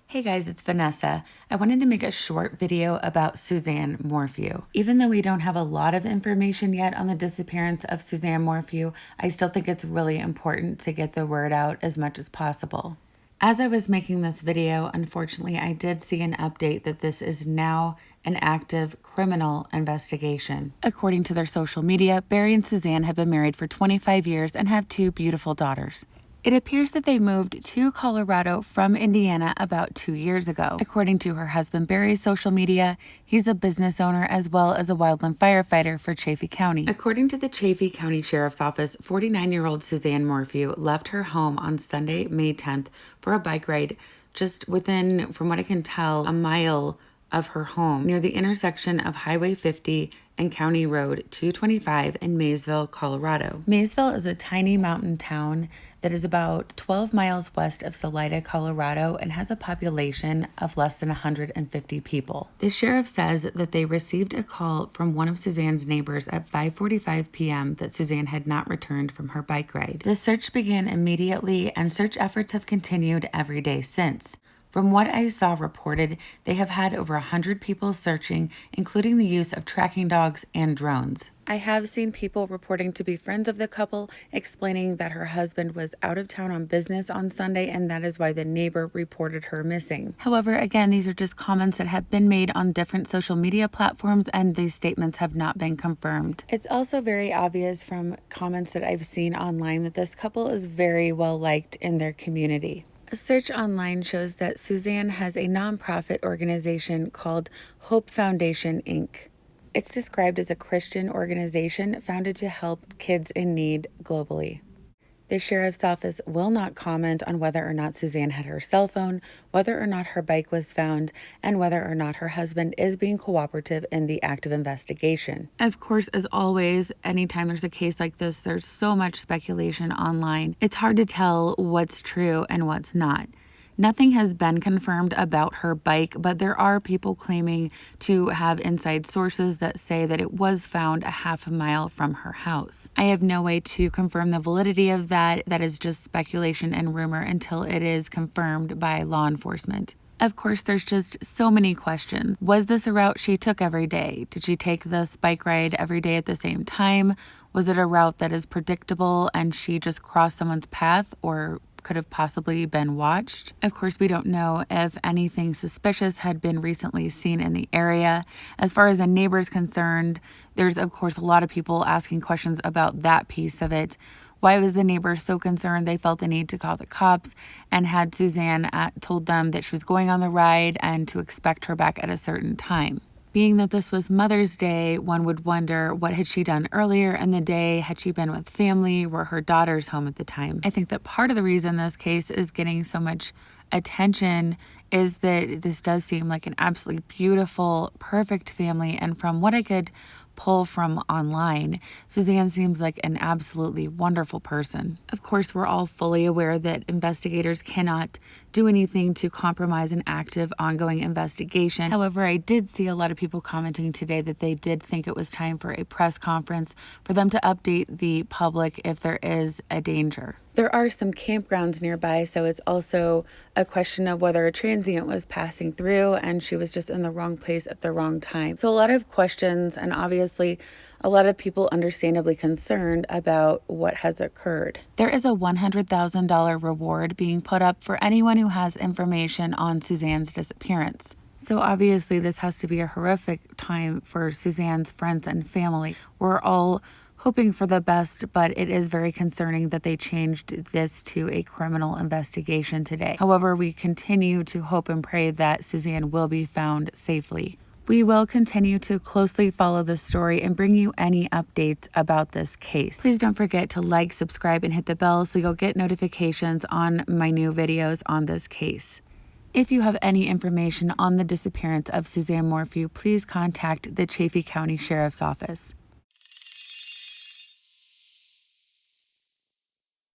Hey guys, it's Vanessa. I wanted to make a short video about Suzanne Morphew. Even though we don't have a lot of information yet on the disappearance of Suzanne Morphew, I still think it's really important to get the word out as much as possible. As I was making this video, unfortunately, I did see an update that this is now an active criminal investigation. According to their social media, Barry and Suzanne have been married for 25 years and have 2 beautiful daughters. It appears that they moved to Colorado from Indiana about 2 years ago. According to her husband Barry's social media, he's a business owner as well as a wildland firefighter for Chaffee County. According to the Chaffee County Sheriff's Office, 49-year-old Suzanne Morphew left her home on Sunday, May 10th for a bike ride just within, from what I can tell, a mile of her home near the intersection of Highway 50 and County Road 225 in Maysville, Colorado. Maysville is a tiny mountain town that is about 12 miles west of Salida, Colorado, and has a population of less than 150 people. The sheriff says that they received a call from one of Suzanne's neighbors at 5:45 p.m. that Suzanne had not returned from her bike ride. The search began immediately, and search efforts have continued every day since. From what I saw reported, they have had over 100 people searching, including the use of tracking dogs and drones. I have seen people reporting to be friends of the couple, explaining that her husband was out of town on business on Sunday, and that is why the neighbor reported her missing. However, again, these are just comments that have been made on different social media platforms, and these statements have not been confirmed. It's also very obvious from comments that I've seen online that this couple is very well liked in their community. A search online shows that Suzanne has a nonprofit organization called Hope Foundation, Inc. It's described as a Christian organization founded to help kids in need globally. The sheriff's office will not comment on whether or not Suzanne had her cell phone, whether or not her bike was found, and whether or not her husband is being cooperative in the active investigation. Of course, as always, anytime there's a case like this, there's so much speculation online. It's hard to tell what's true and what's not. Nothing has been confirmed about her bike, but there are people claiming to have inside sources that say that it was found a half a mile from her house. I have no way to confirm the validity of that. That is just speculation and rumor until it is confirmed by law enforcement. Of course, there's just so many questions. Was this a route she took every day? Did she take this bike ride every day at the same time? Was it a route that is predictable and she just crossed someone's path, or could have possibly been watched? Of course, we don't know if anything suspicious had been recently seen in the area. As far as the neighbors concerned, there's of course a lot of people asking questions about that piece of it. Why was the neighbor so concerned they felt the need to call the cops, and had Suzanne told them that she was going on the ride and to expect her back at a certain time? Being that this was Mother's Day, one would wonder, what had she done earlier in the day? Had she been with family? Were her daughters home at the time? I think that part of the reason this case is getting so much attention is that this does seem like an absolutely beautiful, perfect family. And from what I could pull from online, Suzanne seems like an absolutely wonderful person. Of course, we're all fully aware that investigators cannot do anything to compromise an active, ongoing investigation. However, I did see a lot of people commenting today that they did think it was time for a press conference for them to update the public if there is a danger. There are some campgrounds nearby, so it's also a question of whether a transient was passing through and she was just in the wrong place at the wrong time. So a lot of questions, and obviously a lot of people understandably concerned about what has occurred. There is a $100,000 reward being put up for anyone who has information on Suzanne's disappearance. So obviously this has to be a horrific time for Suzanne's friends and family. We're all hoping for the best, but it is very concerning that they changed this to a criminal investigation today. However, we continue to hope and pray that Suzanne will be found safely. We will continue to closely follow this story and bring you any updates about this case. Please don't forget to like, subscribe, and hit the bell so you'll get notifications on my new videos on this case. If you have any information on the disappearance of Suzanne Morphew, please contact the Chaffee County Sheriff's Office.